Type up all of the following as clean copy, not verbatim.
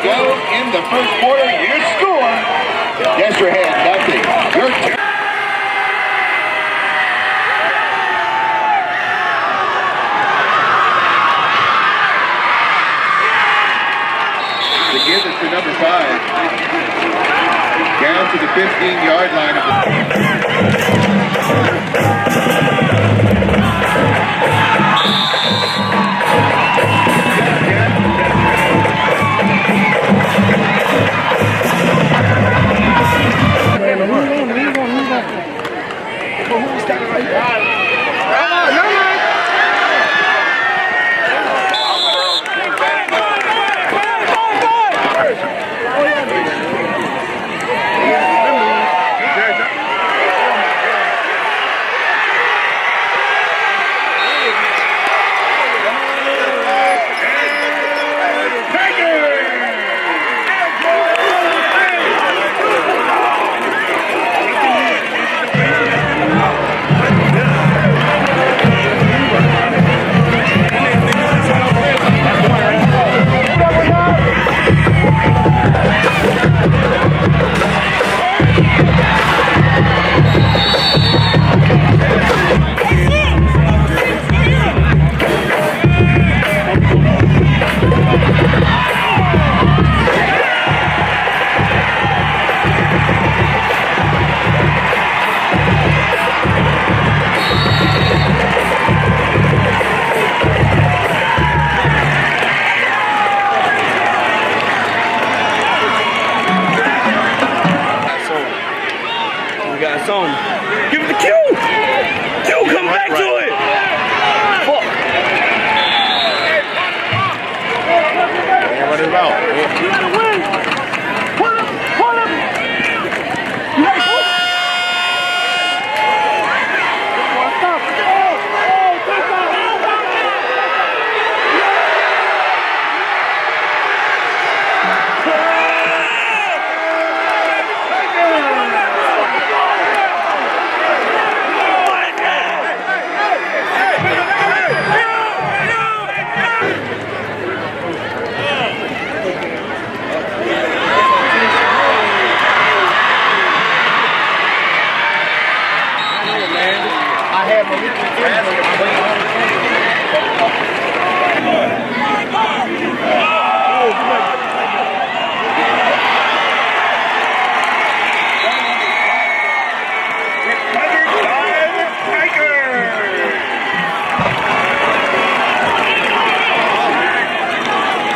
In the first quarter, you score. Destrehan, nothing. Your turn. To give it to number 5. Down to the 15-yard line of Give it to Q! Q, come back to it! Fuck! what about? Pull him! You ready, push?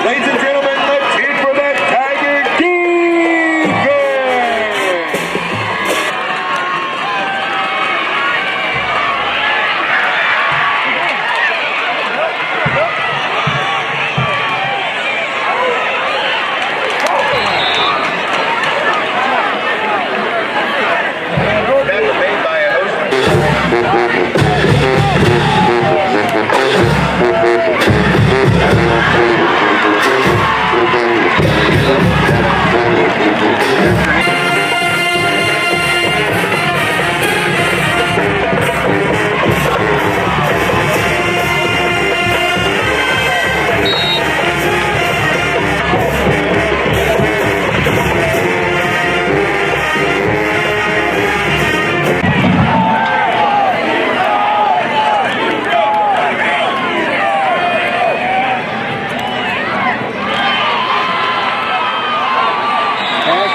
Ladies and gentlemen, let's cheer for that Tiger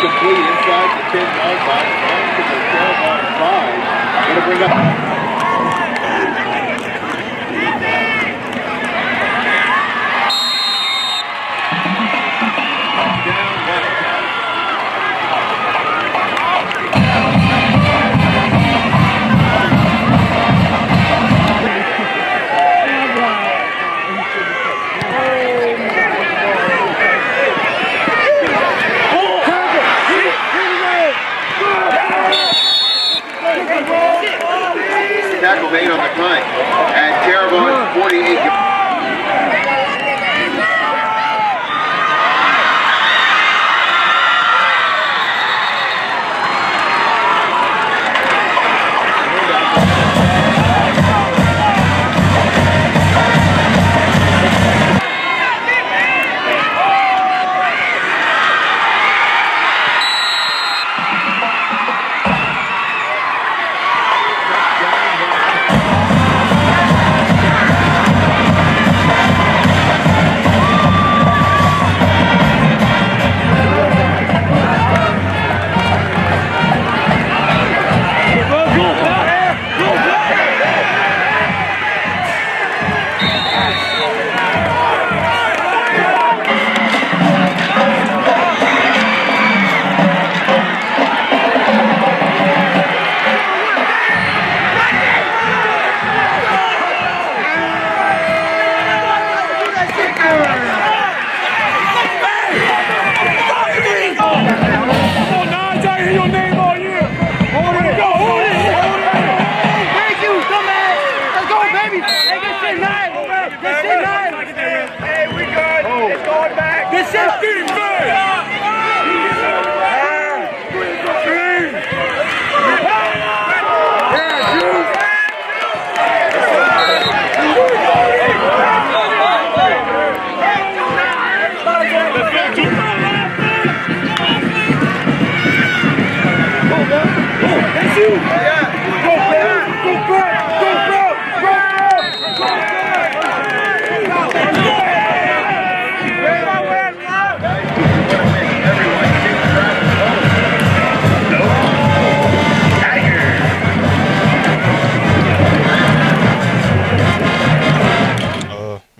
complete inside the 10-yard line, going to the Terrebonne 5. Going to bring up. Tackle made on the punt at Terrebonne 48.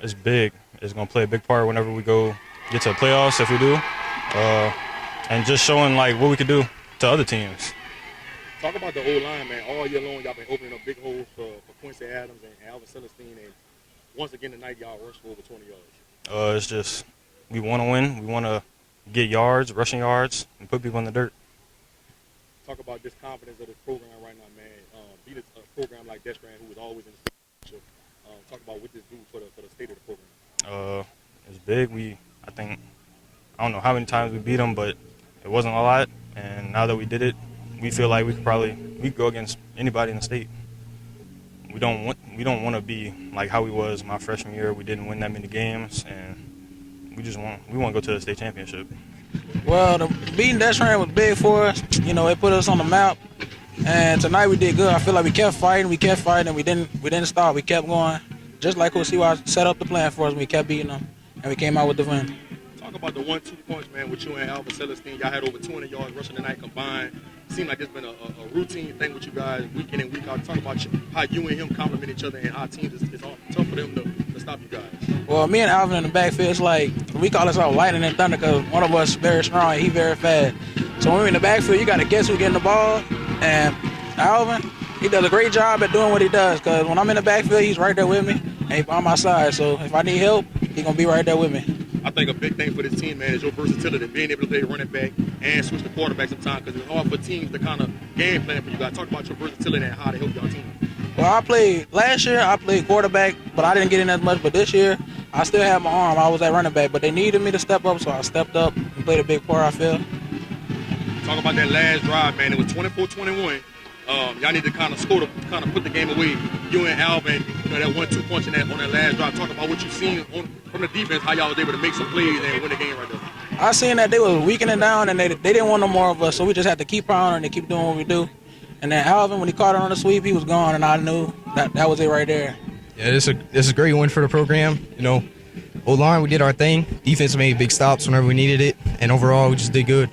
It's big. It's gonna play a big part whenever we get to the playoffs, if we do, and just showing like what we could do to other teams. Talk about the O-line, man. All year long, y'all been opening up big holes for Quincy Adams and Alvin Celestine, and once again tonight, y'all rushed for over 20 yards. It's just we want to win. We want to get yards, rushing yards, and put people in the dirt. Talk about this confidence of this program right now, man. Beat a program like Destrehan, who was always in the championship. Talk about what this do for the state of the program. It's big. I don't know how many times we beat them, but it wasn't a lot. And now that we did it, we feel like we could go against anybody in the state. We don't want to be like how we was my freshman year. We didn't win that many games, and we want to go to the state championship. Well, beating Destrehan was big for us. You know, it put us on the map. And tonight we did good. I feel like we kept fighting, and we didn't stop. We kept going. Just like Coach Siwa set up the plan for us, we kept beating them, and we came out with the win. Talk about the 1-2 punch, man, with you and Alvin Celestine. Y'all had over 200 yards rushing tonight combined. It seemed like it's been a routine thing with you guys week in and week out. Talk about how you and him complement each other and how teams it's tough for them to stop you guys. Well, me and Alvin in the backfield, it's like we call ourselves lightning and thunder because one of us very strong and he very fast. So when we're in the backfield, you got to guess who's getting the ball. And Alvin, he does a great job at doing what he does because when I'm in the backfield, he's right there with me and he's on my side. So if I need help, he's going to be right there with me. I think a big thing for this team, man, is your versatility, being able to play running back and switch the quarterback sometimes because it's hard for teams to kind of game plan for you guys. Talk about your versatility and how to help your team. Well, last year I played quarterback, but I didn't get in as much. But this year, I still had my arm. I was at running back, but they needed me to step up, so I stepped up and played a big part, I feel. Talk about that last drive, man. It was 24-21. Y'all need to kind of score to kind of put the game away. You and Alvin, you know, that 1-2 punch on that last drive. Talk about what you've seen from the defense, how y'all was able to make some plays and win the game right there. I seen that they were weakening down and they didn't want no more of us, so we just had to keep on and keep doing what we do. And then Alvin, when he caught it on the sweep, he was gone, and I knew that was it right there. Yeah, this is a great win for the program. You know, O-line, we did our thing. Defense made big stops whenever we needed it, and overall, we just did good.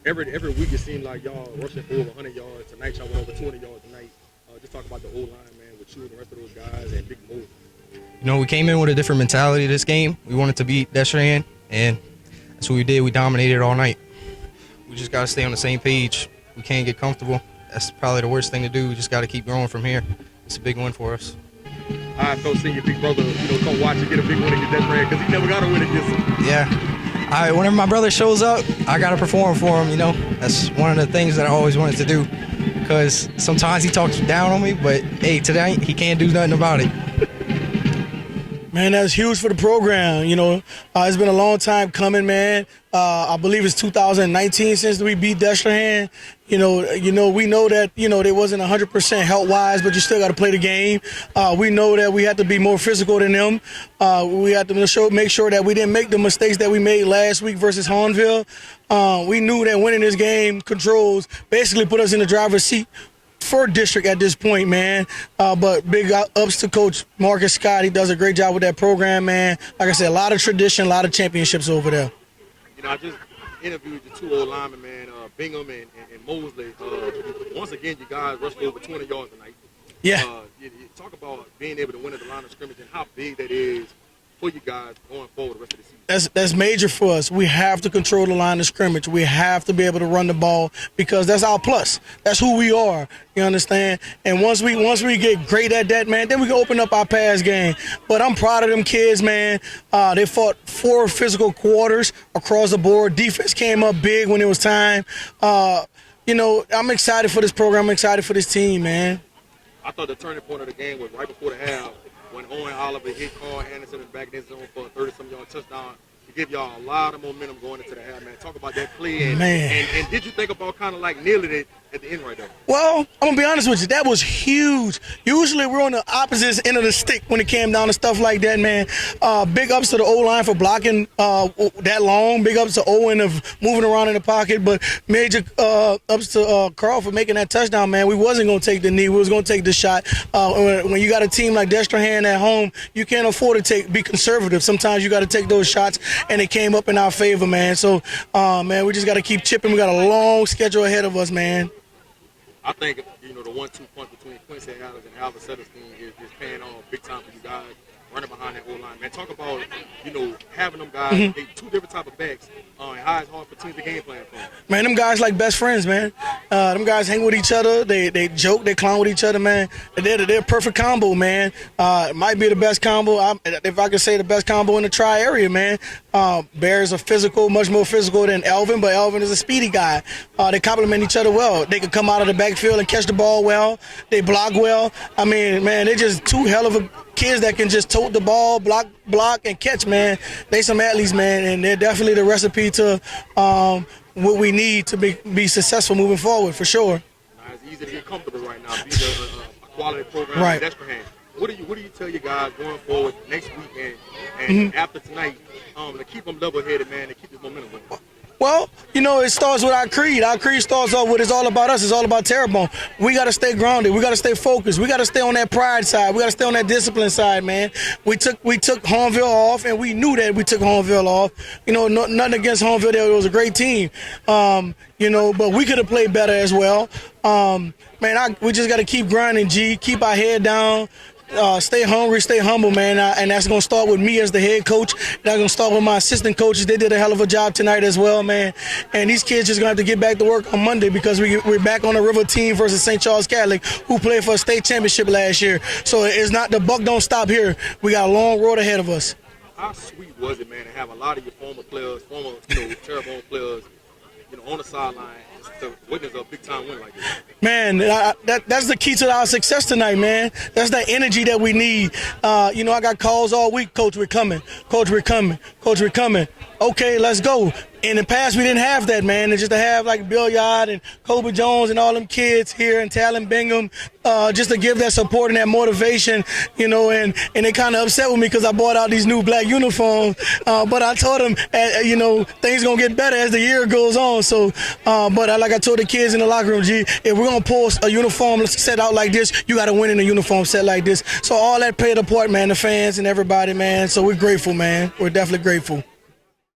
Every week it seemed like y'all rushing for over 100 yards. Tonight y'all went over 200 yards tonight. Just talk about the O-line, man, with you and the rest of those guys and Big Mo. You know, we came in with a different mentality this game. We wanted to beat Destrehan, and that's what we did. We dominated all night. We just got to stay on the same page. We can't get comfortable. That's probably the worst thing to do. We just got to keep growing from here. It's a big win for us. I felt seeing your big brother, come watch you get a big win against Destrehan because he never got a win against him. Yeah. Whenever my brother shows up, I got to perform for him, That's one of the things that I always wanted to do because sometimes he talks down on me, but, hey, today he can't do nothing about it. Man, that's huge for the program. It's been a long time coming, man. I believe it's 2019 since we beat Destrehan. We know that they wasn't 100% health-wise, but you still got to play the game. We know that we had to be more physical than them. We had to make sure that we didn't make the mistakes that we made last week versus Hahnville. We knew that winning this game controls basically put us in the driver's seat for district at this point, man. But big ups to Coach Marcus Scott. He does a great job with that program, man. Like I said, a lot of tradition, a lot of championships over there. I just interviewed the two old linemen, man, Bingham and Mosley. Once again, you guys rushed over 200 yards tonight. Yeah. You talk about being able to win at the line of scrimmage and how big that is for you guys going forward the rest of the season. That's major for us. We have to control the line of scrimmage. We have to be able to run the ball because that's our plus. That's who we are. You understand? And once we get great at that, man, then we can open up our pass game. But I'm proud of them kids, man. They fought 4 physical quarters across the board. Defense came up big when it was time. I'm excited for this program. I'm excited for this team, man. I thought the turning point of the game was right before the half when Owen Oliver hit Carl Anderson in the back of the zone for a 30-some-yard touchdown. To give y'all a lot of momentum going into the half, man. Talk about that play. And did you think about kind of like kneeling it at the end right there? Well, I'm going to be honest with you. That was huge. Usually we're on the opposite end of the stick when it came down to stuff like that, man. Big ups to the O-line for blocking that long. Big ups to Owen of moving around in the pocket. But major ups to Carl for making that touchdown, man. We wasn't going to take the knee. We was going to take the shot. When you got a team like Destrehan at home, you can't afford to be conservative. Sometimes you got to take those shots, and it came up in our favor, man. So, man, we just got to keep chipping. We got a long schedule ahead of us, man. I think, the 1-2 punch between Quincy Adams and Alvin Setterstein is paying off big time for you guys running behind that O-line. Man, talk about, having them guys, they two different type of backs, and how it's hard for teams to game plan for them. Man, them guys like best friends, man. Them guys hang with each other. They joke, they clown with each other, man. They're a perfect combo, man. It might be the best combo, if I could say the best combo in the tri-area, man. Bears are physical, much more physical than Elvin, but Elvin is a speedy guy. They complement each other well. They can come out of the backfield and catch the ball well. They block well. I mean, man, they're just two hell of a kids that can just tote the ball, block, and catch, man. They some athletes, man, and they're definitely the recipe to what we need to be successful moving forward, for sure. Now, it's easy to get comfortable right now. Being a quality program right. in Destrehan. What do you tell your guys going forward next week and after tonight to keep them level-headed, man, to keep this momentum going? Well, it starts with our creed. Our creed starts off with it's all about us. It's all about Terrebonne. We got to stay grounded. We got to stay focused. We got to stay on that pride side. We got to stay on that discipline side, man. We took Hornville off, and we knew that we took Hornville off. Nothing against Hornville. It was a great team. But we could have played better as well. We just got to keep grinding, G. Keep our head down. Stay hungry, stay humble, man, and that's going to start with me as the head coach. That's going to start with my assistant coaches. They did a hell of a job tonight as well, man. And these kids just going to have to get back to work on Monday because we're back on the river team versus St. Charles Catholic, who played for a state championship last year. So it's not the buck don't stop here. We got a long road ahead of us. How sweet was it, man, to have a lot of your former players, Terrebonne players, on the sideline to witness a big-time win like this? Man, that's the key to our success tonight, man. That's the energy that we need. I got calls all week. Coach, we're coming. Coach, we're coming. Coach, we're coming. Okay, let's go. In the past, we didn't have that, man. And just to have like Bill Yard and Kobe Jones and all them kids here and Talon Bingham, just to give that support and that motivation, and they kind of upset with me because I bought out these new black uniforms. But I told them, things going to get better as the year goes on. So, but like I told the kids in the locker room, G, if we're going to pull a uniform set out like this, you got to win in a uniform set like this. So all that played a part, man, the fans and everybody, man. So we're grateful, man. We're definitely grateful.